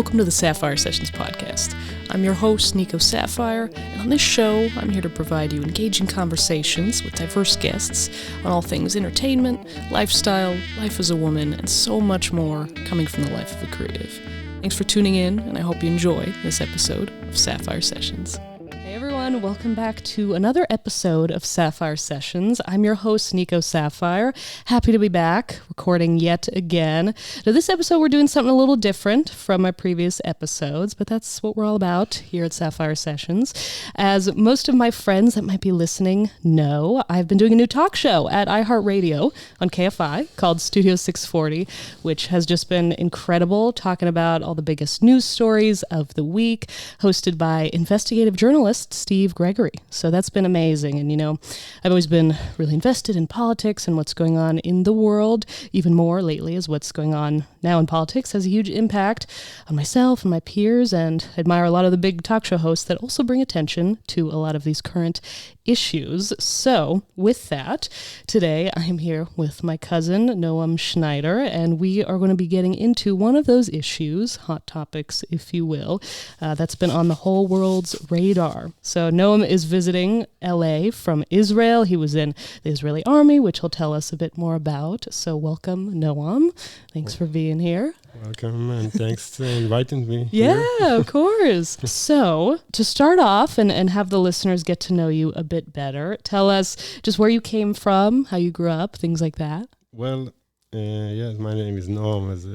welcome to the Sapphire Sessions podcast. I'm your host, Nico Sapphire, and on this show, I'm here to provide you engaging conversations with diverse guests on all things entertainment, lifestyle, life as a woman, and so much more coming from the life of a creative. Thanks for tuning in, and I hope you enjoy this episode of Sapphire Sessions. Hey everyone, welcome back to another episode of Sapphire Sessions. I'm your host, Nico Sapphire. Happy to be back, recording yet again. Now this episode we're doing something a little different from my previous episodes, but that's what we're all about here at Sapphire Sessions. As most of my friends that might be listening know, I've been doing a new talk show at iHeartRadio on KFI called Studio 640, which has just been incredible, talking about all the biggest news stories of the week, hosted by investigative journalist Steve Gregory. So that's been amazing. And, you know, I've always been really invested in politics and what's going on in the world. Even more lately is what's going on now in politics has a huge impact on myself and my peers, and I admire a lot of the big talk show hosts that also bring attention to a lot of these current issues. So with that, today I'm here with my cousin, Noam Schneider, and we are going to be getting into one of those issues, hot topics, if you will, that's been on the whole world's radar. So Noam is visiting LA from Israel. He was in the Israeli army, which he'll tell us a bit more about. So welcome, Noam. Thanks for being here. Welcome, and thanks for inviting me. Yeah, of course. So to start off and have the listeners get to know you a bit better, tell us just where you came from, how you grew up, things like that. Well, yes, my name is Noam, as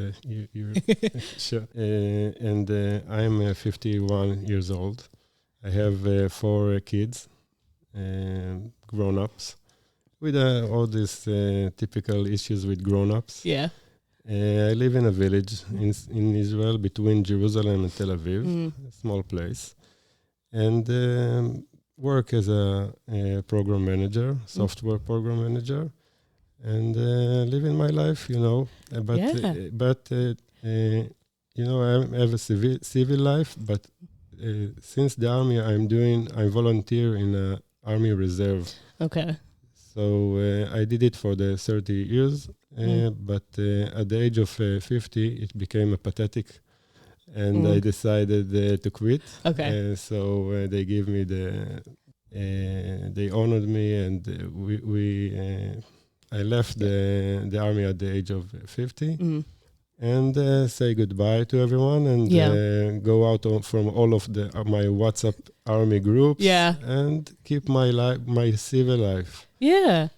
you're sure. And I'm 51 years old. I have 4 kids, grown-ups, with all these typical issues with grown-ups. Yeah. I live in a village in Israel between Jerusalem and Tel Aviv, a small place, and work as a program manager, software program manager, and living my life, you know. But you know, I have a civil life, but since the army, I volunteer in a army reserve. Okay. So I did it for the 30 years, but at the age of 50, it became pathetic, and I decided to quit. Okay. So they gave me they honored me, and I left the army at the age of 50. And say goodbye to everyone, and go out from all of my WhatsApp army groups, and keep my civil life. Yeah.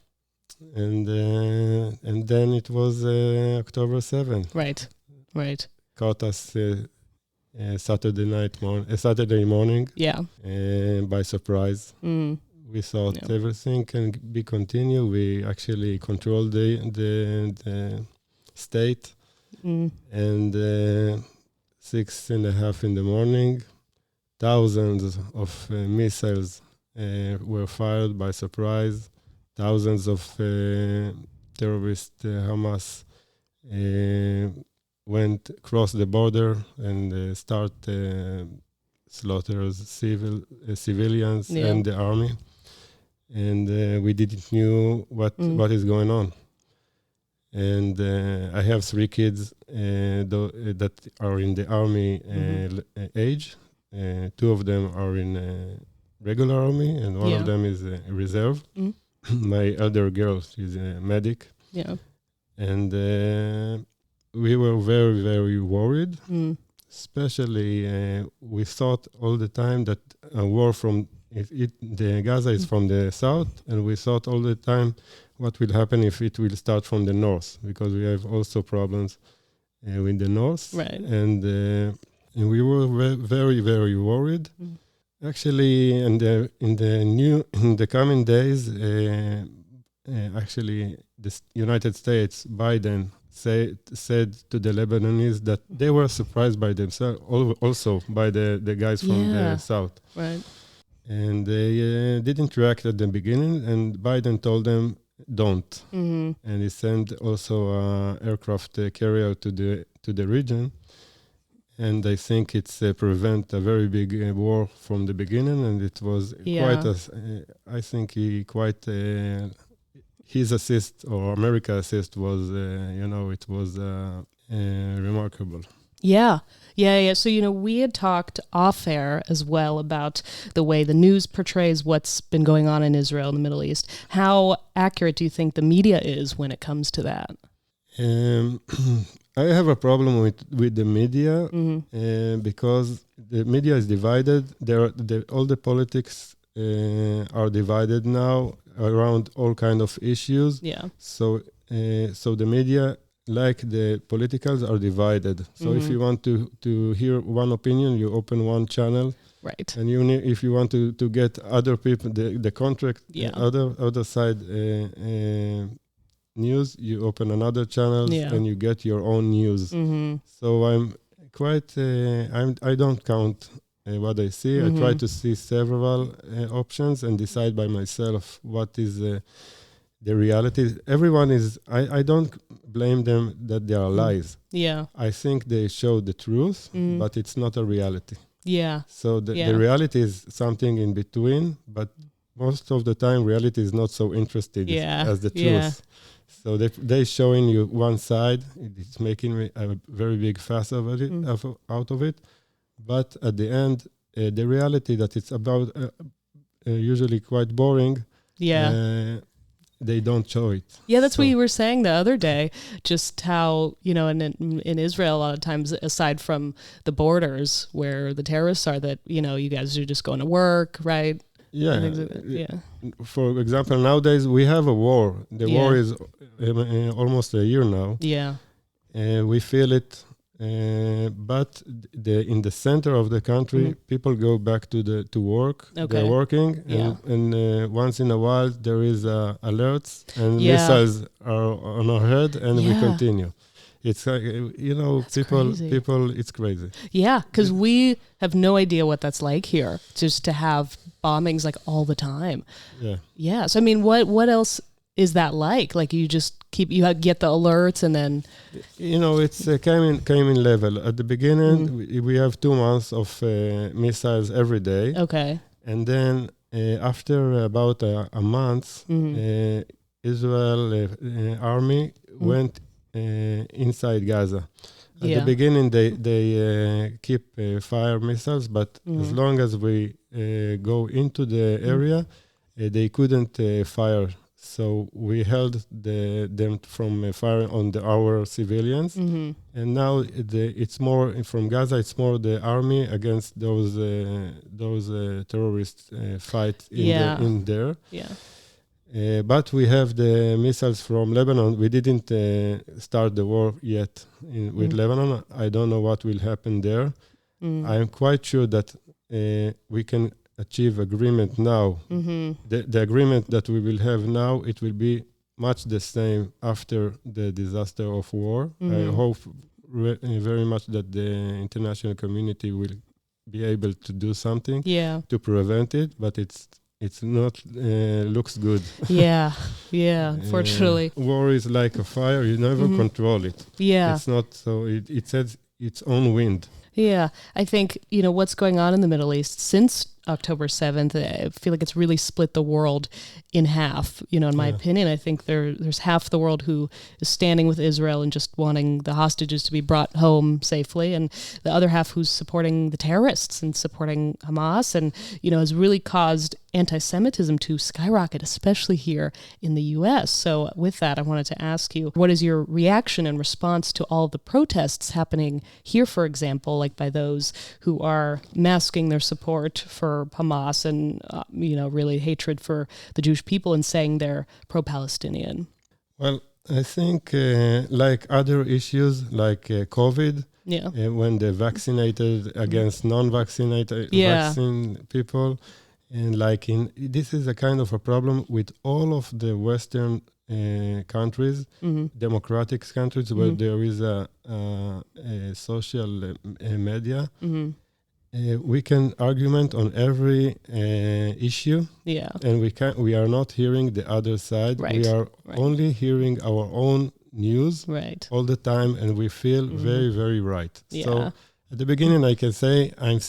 And then it was October 7th. Right. Caught us Saturday morning. Yeah. By surprise. We thought everything can be continued. We actually controlled the state. And 6:30 in the morning, thousands of missiles were fired by surprise. Thousands of terrorists, Hamas, went across the border and start slaughters civilians and the army. And we didn't knew what is going on. And I have 3 kids that are in the army age. 2 of them are in regular army, and one of them is reserve. My elder girl is a medic. Yeah. And we were very, very worried. Especially, we thought all the time that a war from the Gaza is from the south, and we thought all the time what will happen if it will start from the north, because we have also problems with the north. Right. And we were very, very worried. Actually, in the coming days, actually, the United States, Biden said to the Lebanese that they were surprised by themselves, also by the guys from the south. Right. And they didn't react at the beginning, and Biden told them, don't. And he sent also an aircraft carrier to the region. And I think it's prevent a very big war from the beginning, and it was I think his assist or America assist was, it was remarkable. Yeah. Yeah. So, we had talked off air as well about the way the news portrays what's been going on in Israel and the Middle East. How accurate do you think the media is when it comes to that? I have a problem with the media because the media is divided. All the politics are divided now around all kind of issues. Yeah. So the media, like the politicals, are divided. So if you want to hear one opinion, you open one channel. Right. And if you want to get other people, the contract, other side news, you open another channel and you get your own news. So I'm quite, I don't count what I see. I try to see several options and decide by myself what is the reality. Everyone is, I don't blame them that they are lies. Yeah. I think they show the truth, but it's not a reality. Yeah. So the reality is something in between, but most of the time reality is not so interested as the truth. Yeah. So they showing you one side. It's making me a very big fuss out of it. But at the end, the reality that it's about usually quite boring. Yeah. They don't show it. Yeah, that's what you were saying the other day, just how, in Israel, a lot of times, aside from the borders where the terrorists are, that, you guys are just going to work, right? Yeah. For example, nowadays we have a war. The war is almost a year now. Yeah. We feel it. But in the center of the country, people go back to work. Okay. They're working, and once in a while there is alerts and missiles are on our head, and we continue. It's people. It's crazy. Yeah, because we have no idea what that's like here. Just to have bombings like all the time. Yeah. Yeah. So I mean, what else is that like? Like you just you get the alerts and then... it's came in level. At the beginning, we have 2 months of missiles every day. Okay. And then after about a month, Israel army went inside Gaza. At the beginning, they keep fire missiles, but as long as we go into the area, they couldn't fire. So we held them from fire on our civilians, and now it's more from Gaza. It's more the army against those terrorists fight in there. Yeah. But we have the missiles from Lebanon. We didn't start the war yet with Lebanon. I don't know what will happen there. I am quite sure that we can achieve agreement now. The agreement that we will have now, it will be much the same after the disaster of war. I hope very much that the international community will be able to do something to prevent it, but it's not looks good. Unfortunately. War is like a fire, you never control it. It's not so, it sets its own wind. Yeah, I think, what's going on in the Middle East since October 7th, I feel like it's really split the world in half. In my opinion, I think there's half the world who is standing with Israel and just wanting the hostages to be brought home safely, and the other half who's supporting the terrorists and supporting Hamas, and, has really caused anti-Semitism to skyrocket, especially here in the U.S. So with that, I wanted to ask you, what is your reaction and response to all the protests happening here, for example, like by those who are masking their support for Hamas and, really hatred for the Jewish people and saying they're pro-Palestinian? Well, I think like other issues like COVID, when they vaccinated against non-vaccinated vaccine people, and this is a kind of a problem with all of the Western countries, democratic countries, where there is a social media. We can argument on every issue, and we are not hearing the other side. Right. We are only hearing our own news all the time, and we feel very, very right. So at the beginning, I can say I'm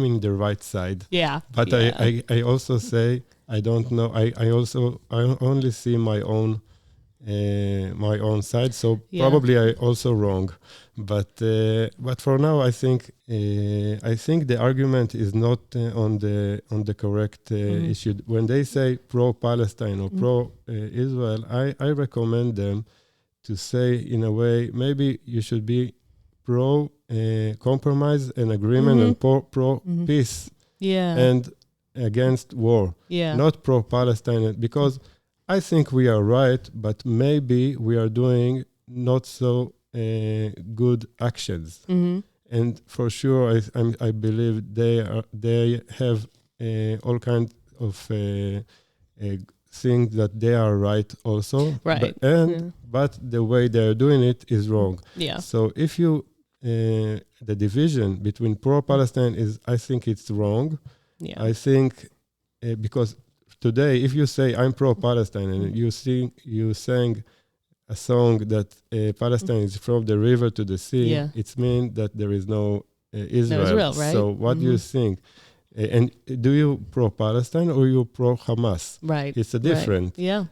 in the right side. But I also say I don't know. I only see my own my own side. So probably I also wrong, but for now I think the argument is not on the correct issue. When they say pro-Palestine or pro-Israel, I recommend them to say in a way maybe you should be pro compromise and agreement and pro peace and against war, not pro-Palestine, because I think we are right, but maybe we are doing not so good actions. And for sure, I believe they have all kinds of things that they are right also. Right. But the way they are doing it is wrong. Yeah. So if you the division between pro-Palestine I think it's wrong. Yeah. I think because today, if you say I'm pro-Palestine and you sang a song that Palestine is from the river to the sea, it means that there is no Israel. No Israel, right? So what do you think? And do you pro-Palestine or you pro-Hamas? Right. It's a different. Right. Yeah.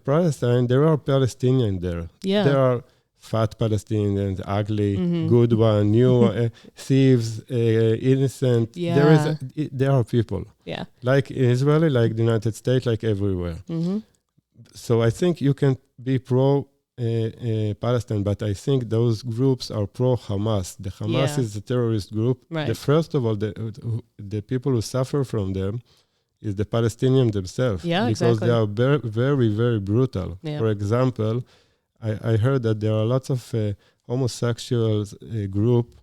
Palestine, there are Palestinians there. Yeah. There are fat Palestinians, ugly, good one, new thieves, innocent. Yeah. There are people. Yeah. Like in Israel, like the United States, like everywhere. So I think you can be pro Palestine, but I think those groups are pro-Hamas. The Hamas is a terrorist group. Right. First of all, the people who suffer from them is the Palestinians themselves. Yeah, because they are very, very, very brutal. Yeah. For example, I heard that there are lots of homosexuals group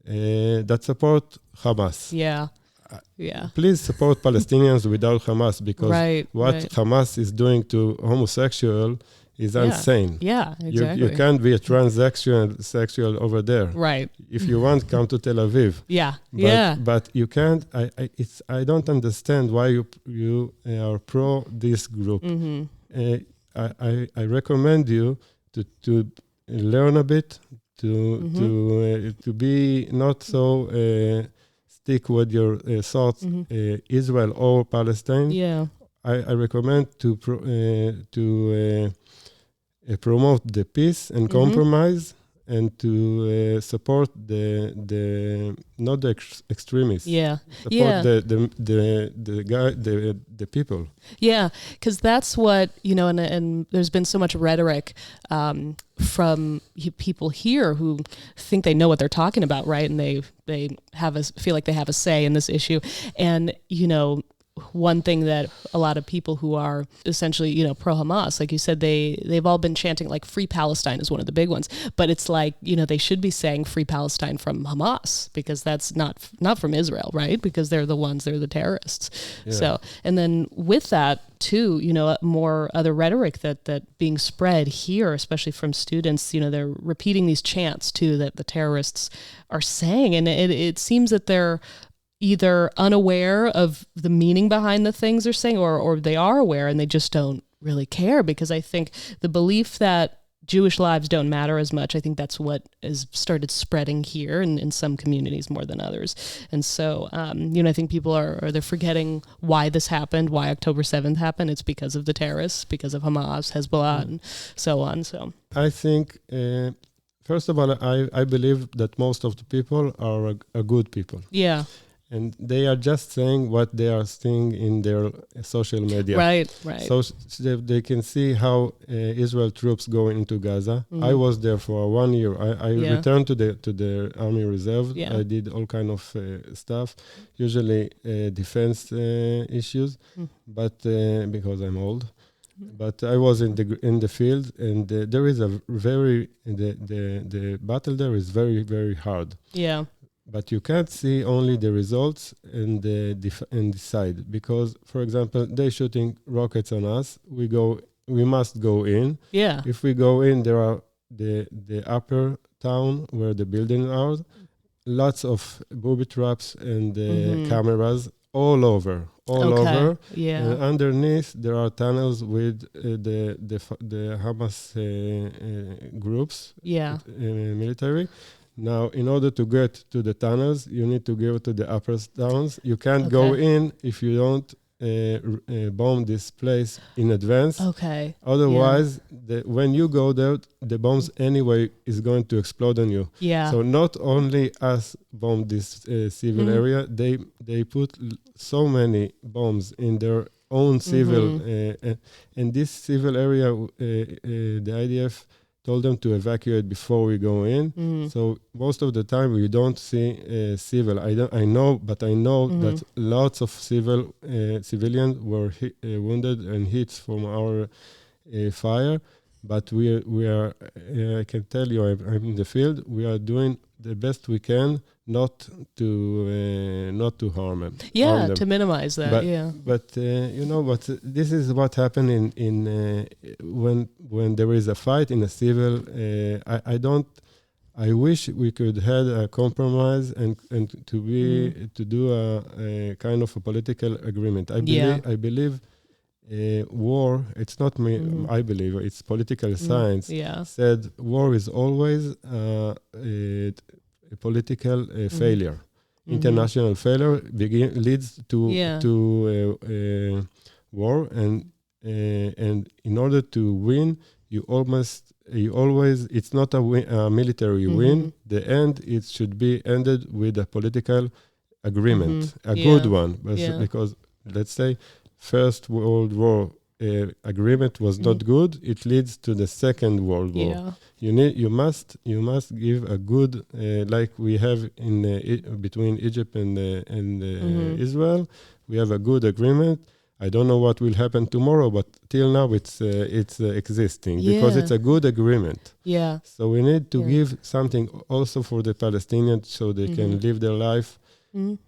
that support Hamas. Yeah. Yeah. Please support Palestinians without Hamas, because Hamas is doing to homosexual is insane. Yeah, exactly. You can't be a transsexual over there. Right. If you want, come to Tel Aviv. Yeah. But you can't. I don't understand why you are pro this group. I recommend you to learn a bit, to be not so stick with your thoughts, Israel or Palestine. Yeah, I recommend to promote the peace and compromise, and to support the not the extremists. Yeah, support the people. Yeah, because that's what and there's been so much rhetoric from people here who think they know what they're talking about, right? And they feel like they have a say in this issue, and one thing that a lot of people who are essentially, pro-Hamas, like you said, they've all been chanting like Free Palestine is one of the big ones, but it's like, they should be saying Free Palestine from Hamas, because that's not from Israel, right? Because they're the terrorists. Yeah. So, and then with that too, more other rhetoric that being spread here, especially from students, they're repeating these chants too that the terrorists are saying, and it seems that they're either unaware of the meaning behind the things they're saying, or they are aware and they just don't really care, because I think the belief that Jewish lives don't matter as much, I think that's what has started spreading here in some communities more than others. And so, I think people they're forgetting why this happened, why October 7th happened. It's because of the terrorists, because of Hamas, Hezbollah, and so on. So I think, first of all, I believe that most of the people are good people. Yeah. And they are just saying what they are seeing in their social media. Right. So they can see how Israel troops go into Gaza. I was there for 1 year. I returned to the Army Reserve. Yeah. I did all kind of stuff, usually defense issues, but because I'm old. But I was in the field, and there is the battle there is very, very hard. Yeah. But you can't see only the results and decide, because, for example, they're shooting rockets on us. We must go in. Yeah. If we go in, there are the upper town where the buildings are, lots of booby traps and cameras all over. Yeah. And underneath there are tunnels with the Hamas groups. Yeah. Military. Now, in order to get to the tunnels, you need to go to the upper towns. You can't go in if you don't bomb this place in advance. Okay. Otherwise, when you go there, the bombs anyway is going to explode on you. Yeah. So not only us bomb this civil area, they put so many bombs in their own civil, and this civil area, the IDF told them to evacuate before we go in. So most of the time we don't see civil. I know that lots of civilians were wounded and hit from our fire. But we are. I can tell you, I'm in the field. We are doing the best we can not to harm them. Yeah, to minimize that. But you know what? This is what happened in when there is a fight in a civil. I wish we could have a compromise and to do a kind of a political agreement. I believe. War, it's not me, I believe, it's political science, said war is always a political failure. International failure leads to war, and in order to win, you always, it's not a military win. The end, it should be ended with a political agreement, a good one, because let's say, First World War agreement was not good. It leads to the Second World War. You must give a good like we have in between Egypt and Israel. We have a good agreement. I don't know what will happen tomorrow, but till now it's existing because it's a good agreement. So we need to give something also for the Palestinians so they can live their life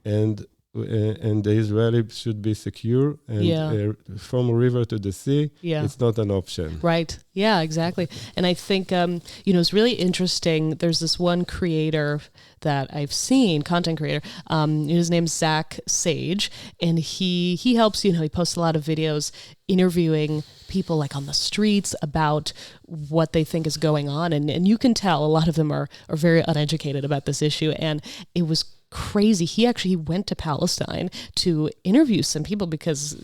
and the Israelis should be secure, and from a river to the sea, it's not an option. Right. Yeah, exactly. And I think, it's really interesting. There's this one creator that I've seen, content creator, his name's Zach Sage, and he helps, he posts a lot of videos interviewing people like on the streets about what they think is going on. And you can tell a lot of them are very uneducated about this issue. And it was crazy. He went to Palestine to interview some people because,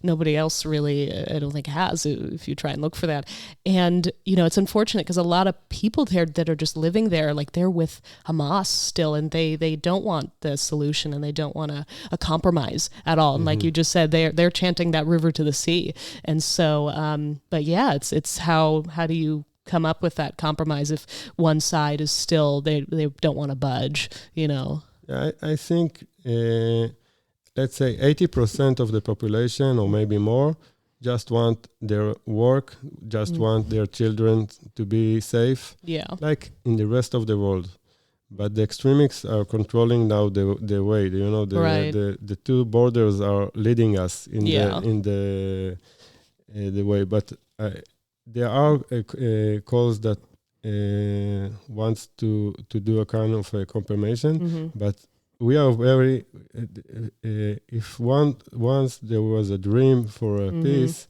nobody else really, I don't think has, if you try and look for that. And, it's unfortunate because a lot of people there that are just living there, like they're with Hamas still, and they don't want the solution and they don't want a compromise at all. And like you just said, they're chanting that river to the sea. And so, but yeah, it's how do you come up with that compromise if one side is still, they don't want to budge, I think, let's say 80% of the population or maybe more just want their work, just want their children to be safe, like in the rest of the world. But the extremists are controlling now the way, the two borders are leading us in the way. But there are calls that wants to do a kind of a confirmation, but we are very if once there was a dream for a peace,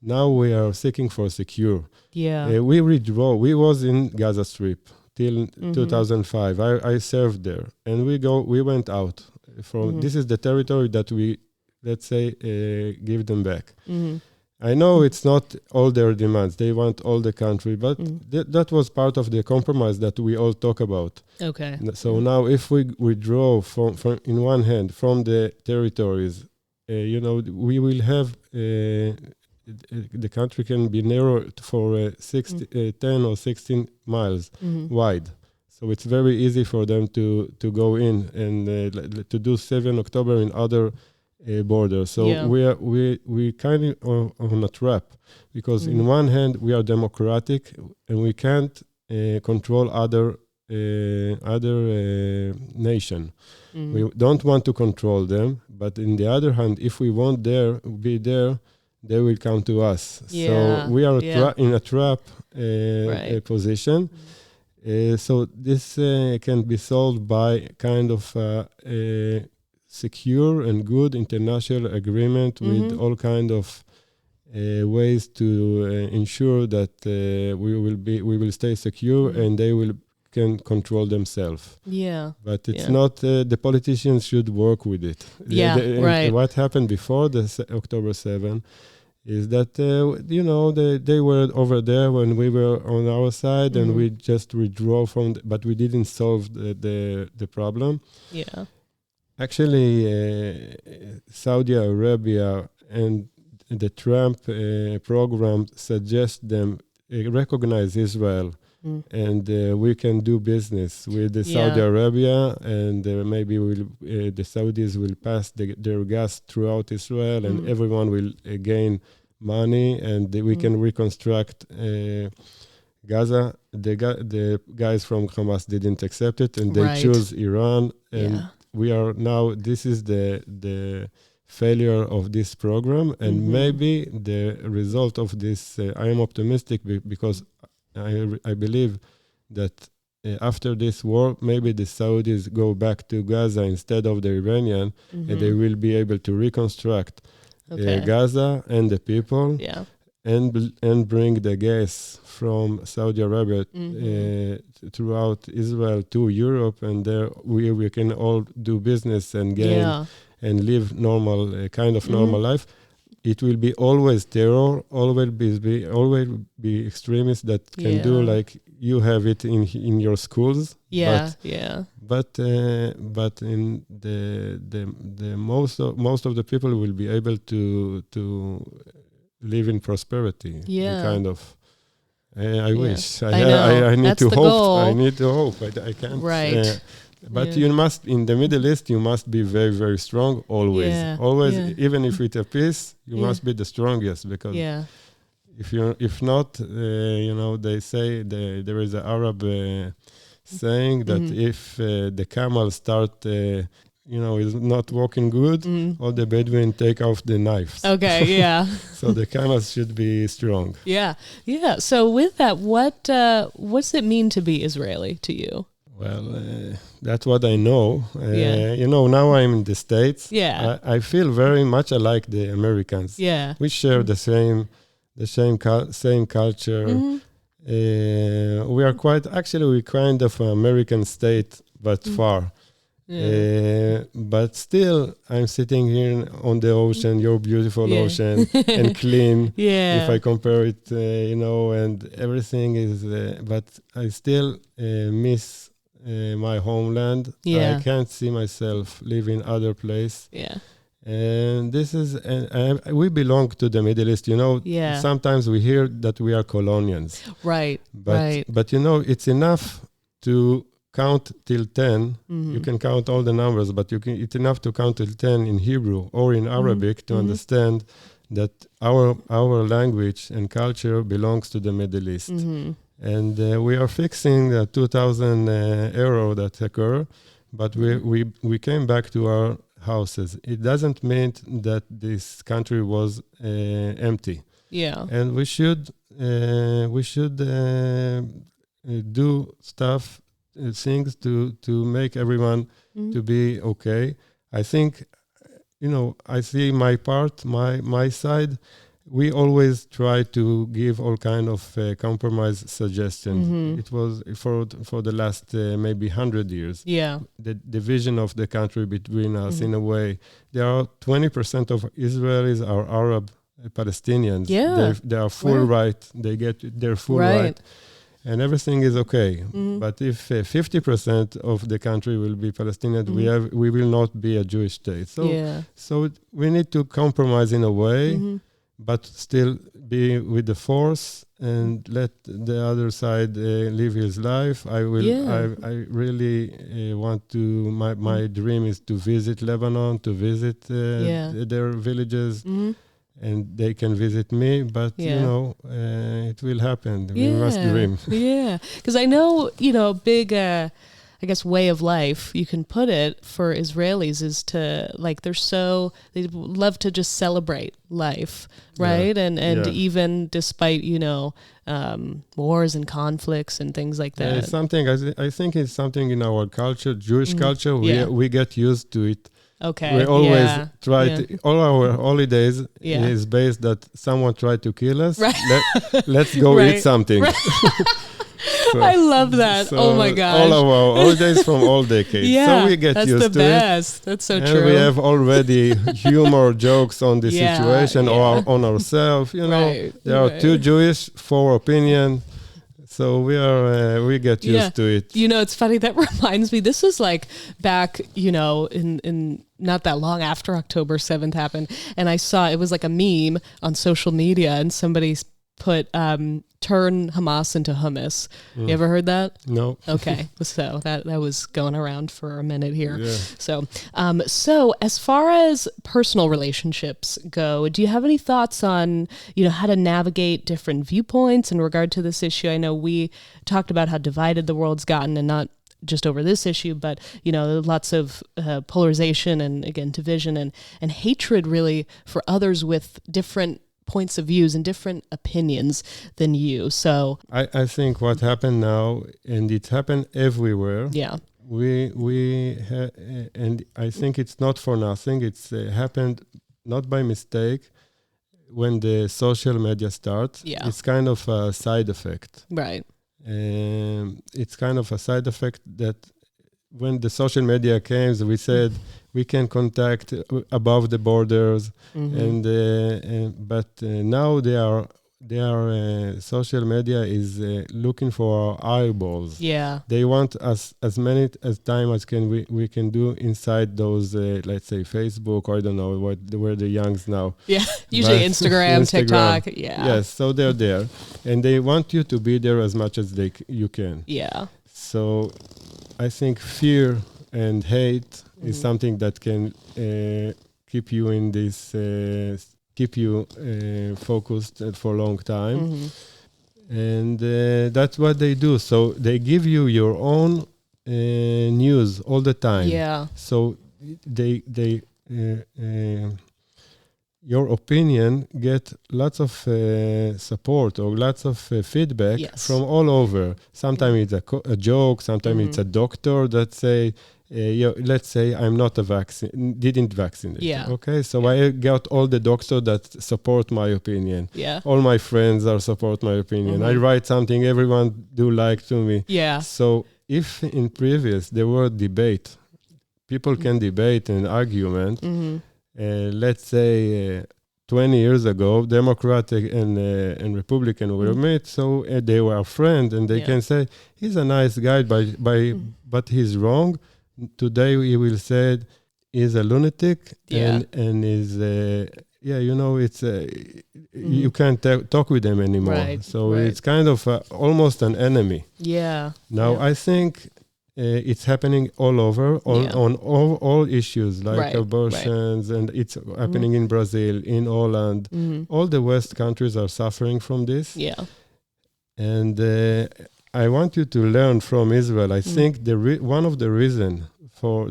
now we are seeking for secure. We withdraw. We was in Gaza Strip till 2005. I served there, and we went out from this is the territory that we, let's say, give them back. I know it's not all their demands. They want all the country, but that was part of the compromise that we all talk about. Okay. So now if we withdraw from in one hand from the territories, we will have the country can be narrow for 10 or 16 miles wide. So it's very easy for them to go in and to do 7 October in other border. So we kind of on a trap because in one hand we are democratic and we can't control other nation. We don't want to control them, but in the other hand, if we won't be there, they will come to us. So we are in a trap position. So this can be solved by kind of secure and good international agreement with all kind of ways to ensure that we will stay secure and they will can control themselves. Yeah. But it's not, the politicians should work with it. Yeah, right. What happened before the October 7 is that, they were over there when we were on our side, and we just withdraw from, but we didn't solve the problem. Yeah. Actually, Saudi Arabia and the Trump program suggest them recognize Israel, and we can do business with the Saudi Arabia, and maybe the Saudis will pass their gas throughout Israel, and everyone will gain money, and we can reconstruct Gaza. The guys from Hamas didn't accept it, and they choose Iran, and we are now. This is the failure of this program, and maybe the result of this. I am optimistic because I believe that after this war, maybe the Saudis go back to Gaza instead of the Iranian, and they will be able to reconstruct Gaza and the people, and bring the gas from Saudi Arabia throughout Israel to Europe, and there we can all do business and gain and live normal kind of normal life. It will be always terror, always be extremists that can do like you have it in your schools. But in the most of the people will be able to live in prosperity. Kind of. I wish. I need to hope. Goal. I need to hope. I can't. Right. But you must, in the Middle East, you must be very, very strong always. Even if it's a peace, you must be the strongest, because if not, they say there is an Arab saying that if the camel start, is not walking good, all the Bedouin take off the knives. So the camels should be strong. So with that, what's it mean to be Israeli to you? Well, that's what I know. Now I'm in the States. I feel very much alike the Americans. We share the same culture. We are we're kind of an American state, but far. But still, I'm sitting here on the ocean, your beautiful ocean, and clean. If I compare it, and everything is, but I still miss my homeland. I can't see myself living other place. And this is, we belong to the Middle East. Sometimes we hear that we are colonials. But it's enough to count till 10. You can count all the numbers, but it's enough to count till 10 in Hebrew or in Arabic to understand that our language and culture belongs to the Middle East. And we are fixing the 2,000 error that occur, but we came back to our houses. It doesn't mean that this country was empty. And we should do stuff, things to make everyone to be okay. I think, I see my part, my side. We always try to give all kind of compromise suggestions. It was for the last maybe 100 years. The division of the country between us, in a way. There are 20% of Israelis are Arab Palestinians. They are full right. They get their full right. And everything is okay. But if 50% of the country will be Palestinian, we will not be a Jewish state. So we need to compromise in a way, but still be with the force and let the other side live his life. I really want to. My dream is to visit Lebanon, to visit their villages. And they can visit me, but it will happen. We must dream. Because I know, a big, way of life, you can put it, for Israelis is to, they love to just celebrate life, right? And even despite, wars and conflicts and things like that. It's something, I think it's something in our culture, Jewish culture, we get used to it. We always try to, all our holidays is based that someone tried to kill us. Let's go eat something. I love that. So oh my gosh. All of our holidays from all decades. Yeah, so we get that's used the to best. it. That's so And true. we have already humor jokes on the Yeah, situation yeah. or on ourselves. Right, there are right. two Jewish, four opinion. So we get used to it. It's funny. That reminds me. This was like back, in not that long after October 7th happened. And I saw, it was like a meme on social media and somebody put, turn Hamas into hummus. You ever heard that? No. Okay. So that was going around for a minute here. Yeah. So as far as personal relationships go, do you have any thoughts on, how to navigate different viewpoints in regard to this issue? I know we talked about how divided the world's gotten, and not just over this issue, but, lots of polarization and, again, division and hatred really for others with different points of views and different opinions than you. So I think what happened now, and it happened everywhere. Yeah. And I think it's not for nothing. It's happened not by mistake. When the social media starts, it's kind of a side effect. Right. It's kind of a side effect that when the social media came, we said we can contact above the borders, but now they are social media is looking for our eyeballs. Yeah, they want us as many as time as we can do inside those let's say Facebook, or I don't know where the youngs now. Yeah, usually Instagram, TikTok. Yeah. Yes, so they're there, and they want you to be there as much as you can. Yeah. So I think fear and hate is something that can keep you in this, keep you focused for a long time. And that's what they do. So they give you your own news all the time. Yeah. So they your opinion get lots of support or lots of feedback from all over. Sometimes it's a joke. Sometimes it's a doctor that say, let's say I'm not didn't vaccinate. Yeah. Okay. So I got all the doctors that support my opinion. Yeah. All my friends are support my opinion. I write something, everyone do like to me. Yeah. So if in previous there were debate, people can debate and argument. Let's say 20 years ago, Democratic and Republican were met, so they were friends, and they can say he's a nice guy, but he's wrong. Today we will say he's a lunatic, and is it's you can't talk with them anymore. Right, so it's kind of almost an enemy. Yeah. Now I think. It's happening all over, on all issues like abortions, and it's happening in Brazil, in Holland. All the West countries are suffering from this. Yeah. And I want you to learn from Israel. I think one of the reasons for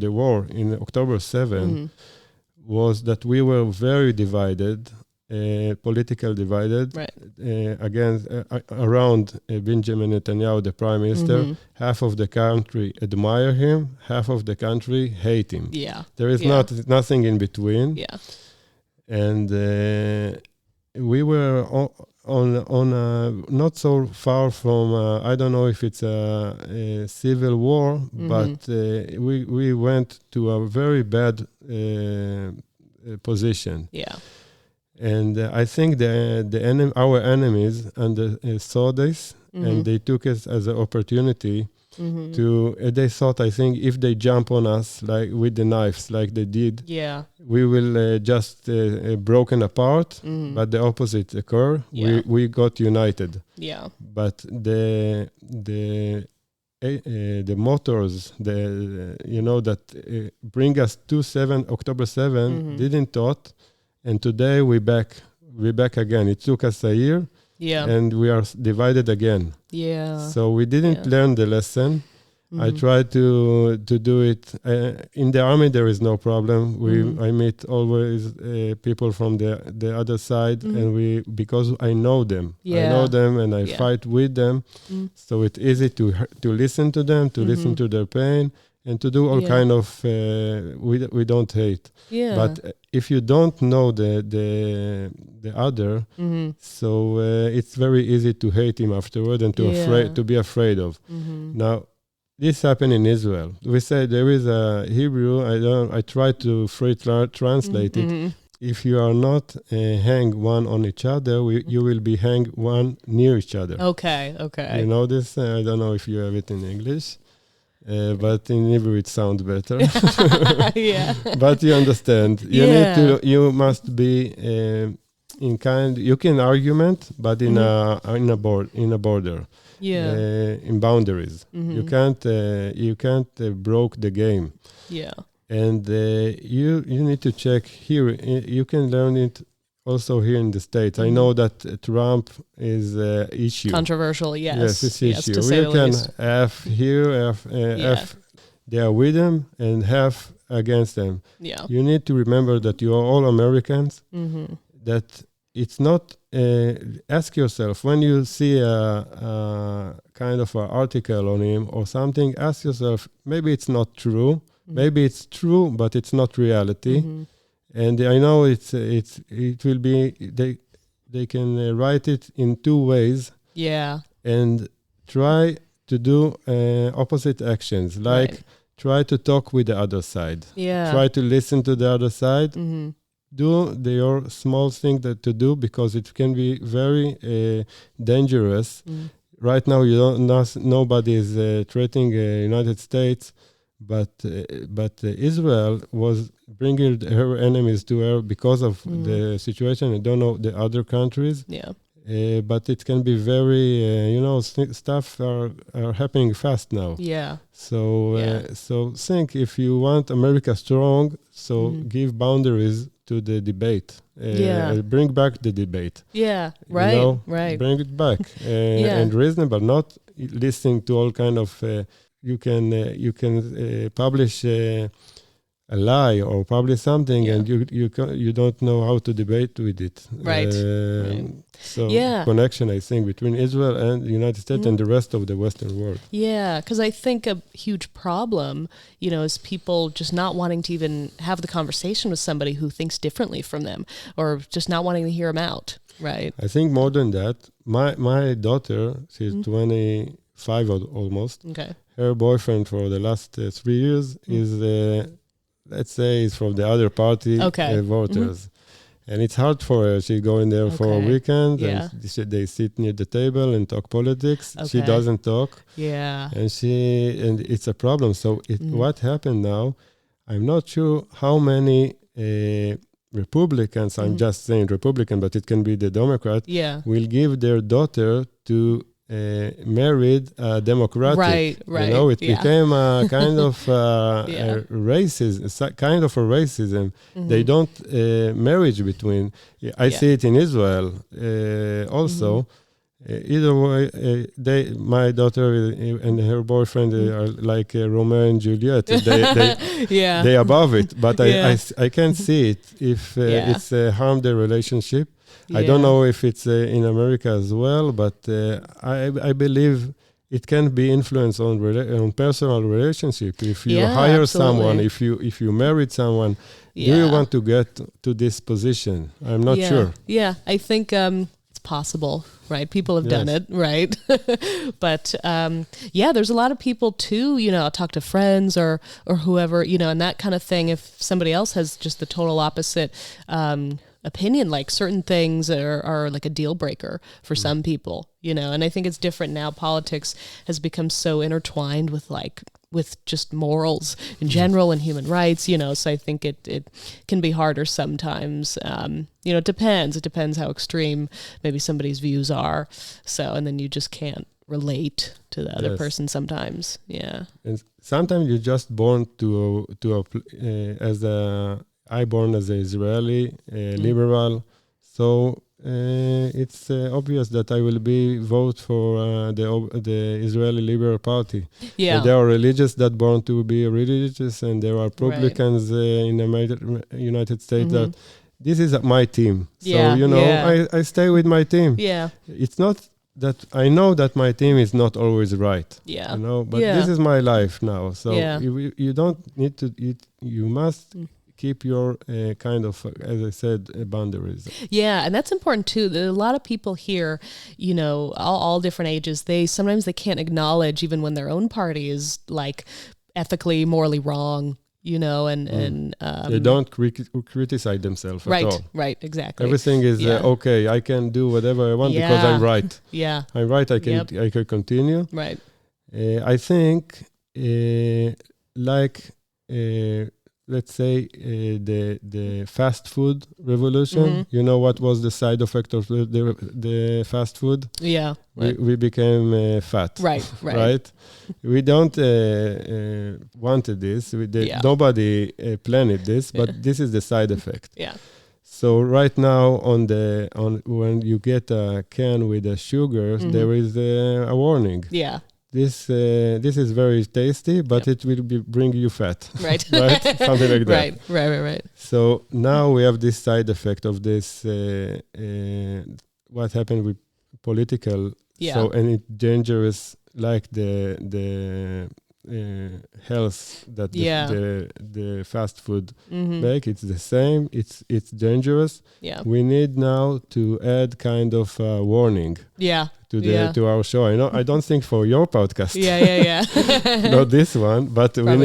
the war in October 7 was that we were very divided. Political divided against around Benjamin Netanyahu, the prime minister. Half of the country admire him, half of the country hate him. Yeah, there is nothing in between. Yeah, and we were on not so far from. I don't know if it's a civil war, but we went to a very bad position. Yeah. And I think our enemies saw this, and they took it as an opportunity to. They thought, I think, if they jump on us like with the knives, like they did, we will just broken apart. But the opposite occur. Yeah. We got united. Yeah. But the motors, that bring us to October 7 didn't thought. And today we're back again. It took us a year, and we are divided again. Yeah. So we didn't learn the lesson. I tried to do it. In the army, there is no problem. I meet always people from the other side, and because I know them. I know them, and I fight with them. So it's easy to listen to them, to listen to their pain, and to do all kind of we don't hate. Yeah. But if you don't know the other, so it's very easy to hate him afterward and to be afraid of. Now, this happened in Israel. We say there is a Hebrew. I try to translate it. If you are not hang one on each other, you will be hang one near each other. Okay. You know this? I don't know if you have it in English, but in Hebrew it sounds better. Yeah. But you understand. You must be in kind. You can argument, but in a border. Yeah. In boundaries. You can't broke the game. Yeah. And you need to check here. You can learn it also here in the States. I know that Trump is issue. Controversial, yes. Yes, it's issue. To say You the can least. have here, have they are with them and have against them. Yeah. You need to remember that you are all Americans. That it's not. Ask yourself when you see a kind of an article on him or something. Ask yourself, maybe it's not true. Maybe it's true, but it's not reality. And I know it will be they can write it in two ways. Yeah. And try to do opposite actions, like try to talk with the other side. Yeah. Try to listen to the other side. Do your small thing to do, because it can be very dangerous. Right now, nobody is threatening United States. But Israel was bringing her enemies to her because of the situation. I don't know the other countries. Yeah. But it can be very, stuff are happening fast now. Yeah. So think, if you want America strong, so give boundaries to the debate. Bring back the debate. Yeah. Right. Right. Bring it back and reasonable, not listening to all kind of. You can publish a lie or publish something, and you don't know how to debate with it. Right. So connection, I think, between Israel and the United States and the rest of the Western world. Yeah, because I think a huge problem, is people just not wanting to even have the conversation with somebody who thinks differently from them, or just not wanting to hear them out. Right. I think more than that. My daughter, she's 25 almost. Okay. Her boyfriend for the last 3 years is, let's say, is from the other party voters. And it's hard for her. She's going there for a weekend, and they sit near the table and talk politics. Okay. She doesn't talk. Yeah. And it's a problem. So what happened now, I'm not sure how many Republicans, I'm just saying Republican, but it can be the Democrat, will give their daughter to married Democratic. Right. It became a kind of racism, kind of a racism. They don't marriage between. I see it in Israel also. Either way, my daughter and her boyfriend are like Romeo and Juliet. They above it, but I can't see it if it's harm their relationship. Yeah. I don't know if it's in America as well, but I believe it can be influence on personal relationship. If you hire someone, if you married someone, do you want to get to this position? I'm not sure. Yeah, I think it's possible, right? People have done it, right? But there's a lot of people too, I'll talk to friends or whoever, and that kind of thing. If somebody else has just the total opposite opinion, like certain things are like a deal breaker for some people, and I think it's different now. Politics has become so intertwined with just morals in general and human rights, so I think it can be harder sometimes. It depends how extreme maybe somebody's views are, and then you just can't relate to the other person sometimes. And sometimes you're just born I born as an Israeli liberal, so it's obvious that I will vote for the Israeli Liberal Party. Yeah, there are religious that born to be religious, and there are Republicans in the United States that this is my team. So I stay with my team. Yeah, it's not I know that my team is not always right. Yeah. But this is my life now. So you don't need to. You must keep your kind of, as I said, boundaries. Yeah, and that's important too. A lot of people here, all different ages, sometimes they can't acknowledge even when their own party is like ethically, morally wrong. And they don't criticize themselves at all. Right, exactly. Everything is okay. I can do whatever I want because I'm right. Yeah, I'm right. I can continue. Right. I think let's say the fast food revolution. What was the side effect of the fast food? Yeah, we became fat. Right. We don't wanted this. Nobody planned this, but this is the side effect. Yeah. So right now when you get a can with the sugar, there is a warning. Yeah. This is very tasty, but it will bring you fat. Right. Right? Something like that. Right. So now we have this side effect of this, what happened with political. Yeah. So, and it's dangerous, like the health that the fast food make. It's the same. It's dangerous. Yeah. We need now to add kind of a warning. Yeah. To our show. I don't think for your podcast. Yeah. Not this one, but we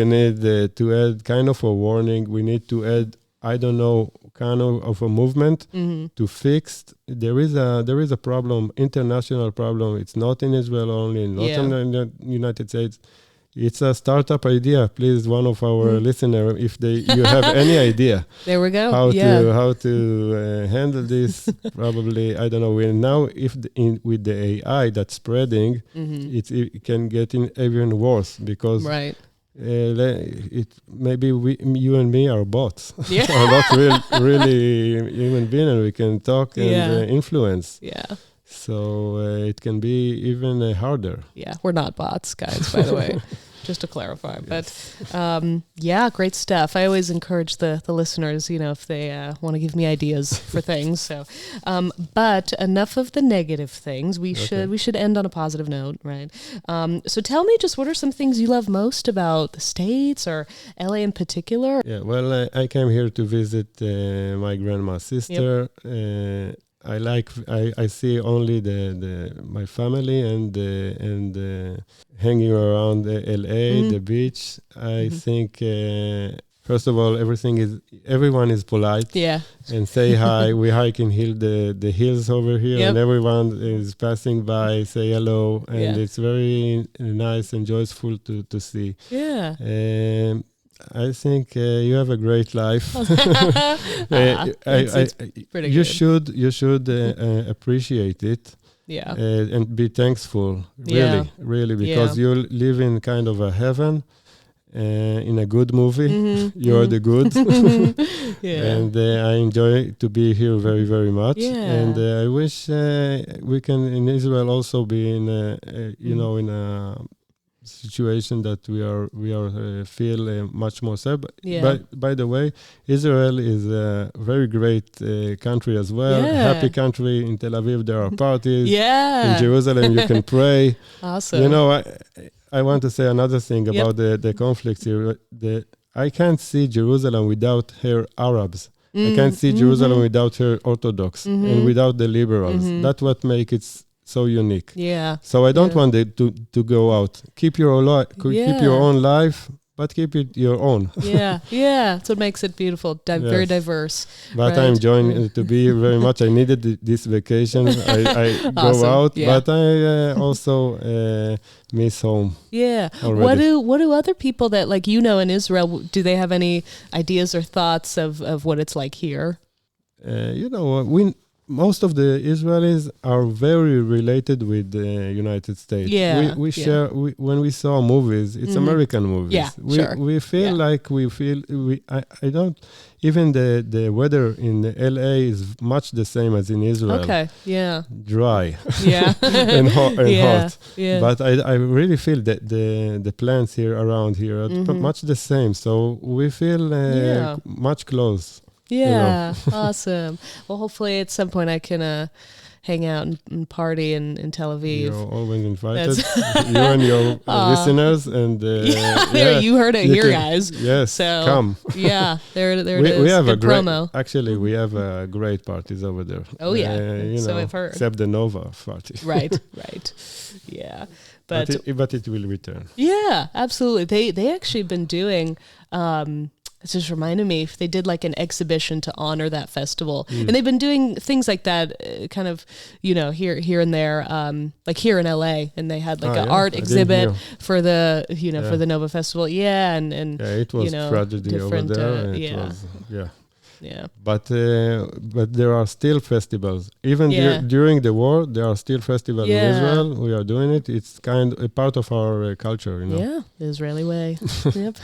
need to add kind of a warning. We need to add, I don't know, kind of a movement to fix. There is a problem, international problem. It's not in Israel only, not in the United States. It's a startup idea. Please, one of our listeners, if you have any idea, there we go. How to handle this, probably I don't know. Now, with the AI that's spreading, it can get even worse because maybe you and me are bots. Are not really human beings, and we can talk and influence. Yeah. So it can be even harder. Yeah, we're not bots, guys, by the way, just to clarify. Yes. But great stuff. I always encourage the listeners, if they want to give me ideas for things. So, but enough of the negative things. We should end on a positive note, right? So tell me, just what are some things you love most about the States or LA in particular? Yeah, well, I came here to visit my grandma's sister. Yep. I see only my family and hanging around LA, the beach. I think first of all, everyone is polite. Yeah. And say hi. We hike in the hills over here, and everyone is passing by, say hello, and it's very nice and joyful to see. Yeah. I think you have a great life. You should appreciate it. Yeah. And be thankful, really, because you live in kind of a heaven, in a good movie. You're the good. And I enjoy to be here very, very much. Yeah. And I wish we can in Israel also be in in a situation that we are feel much more safe. But by the way, Israel is a very great country as well. Happy country. In Tel Aviv there are parties. In Jerusalem you can pray. Awesome. I want to say another thing about the conflicts here. I can't see Jerusalem without her Arabs. I can't see Jerusalem without her Orthodox and without the liberals. That's what makes it so unique. Yeah. So I don't want it to go out. Keep your keep your own life, but keep it your own. Yeah. That's what makes it beautiful. Very diverse. But I'm enjoying to be very much. I needed this vacation. I go out, but I also miss home. Yeah. Already. What do other people that in Israel, do they have any ideas or thoughts of what it's like here? Most of the Israelis are very related with the United States. Yeah, we share when we saw movies. It's American movies. Yeah, we feel like I don't. Even the weather in LA is much the same as in Israel. Okay. Yeah. Dry. Yeah. and hot. Yeah. But I really feel that the plants here around here are much the same. So we feel much close. Yeah, awesome. Well, hopefully at some point I can hang out and party in Tel Aviv. You're always invited. You and your listeners, and you heard it here, guys. Yes, so, come. Yeah, there it is. We have good promo. Actually, we have great parties over there. Oh yeah, so I've heard. Except the Nova party. Right. Yeah, but it will return. Yeah, absolutely. They actually been doing. It just reminded me, they did like an exhibition to honor that festival, and they've been doing things like that, kind of, here and there, like here in LA, and they had like an art exhibit for the, for the Nova Festival. Yeah, and it was tragedy over there. And it was, Yeah. But there are still festivals. Even during the war, there are still festivals in Israel. We are doing it. It's kind of a part of our culture, Yeah, the Israeli way. Yep.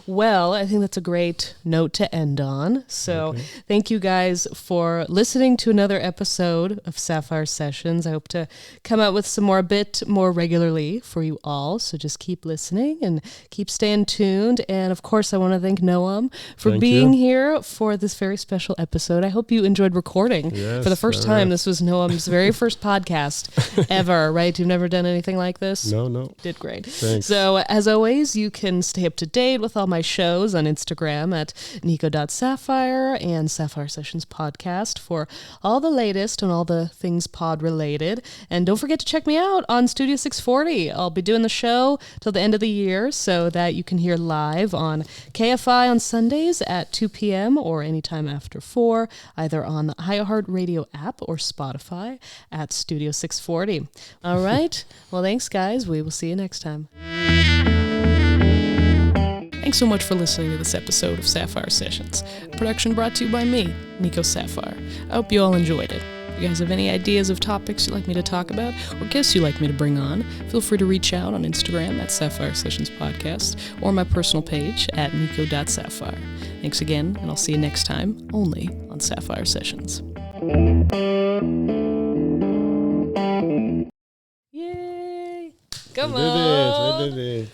Well, I think that's a great note to end on. So thank you guys for listening to another episode of Sapphire Sessions. I hope to come out with a bit more regularly for you all. So just keep listening and keep staying tuned. And of course, I want to thank Noam for being here for this very special episode. I hope you enjoyed recording for the first time. This was Noam's very first podcast ever, right? You've never done anything like this? No. Did great. Thanks. So as always, you can stay up to date with all my shows on Instagram at nico.sapphire and Sapphire Sessions Podcast for all the latest and all the things pod related. And don't forget to check me out on Studio 640. I'll be doing the show till the end of the year so that you can hear live on KFI on Sundays at 2 p.m. or anytime after 4, either on the iHeartRadio app or Spotify at Studio 640. All right. Well, thanks, guys. We will see you next time. Thanks so much for listening to this episode of Sapphire Sessions. Production brought to you by me, Nico Sapphire. I hope you all enjoyed it. If you guys have any ideas of topics you'd like me to talk about or guests you'd like me to bring on, feel free to reach out on Instagram at Sapphire Sessions Podcast or my personal page at nico.sapphire. Thanks again, and I'll see you next time, only on Sapphire Sessions. Yay! Come on! We did it!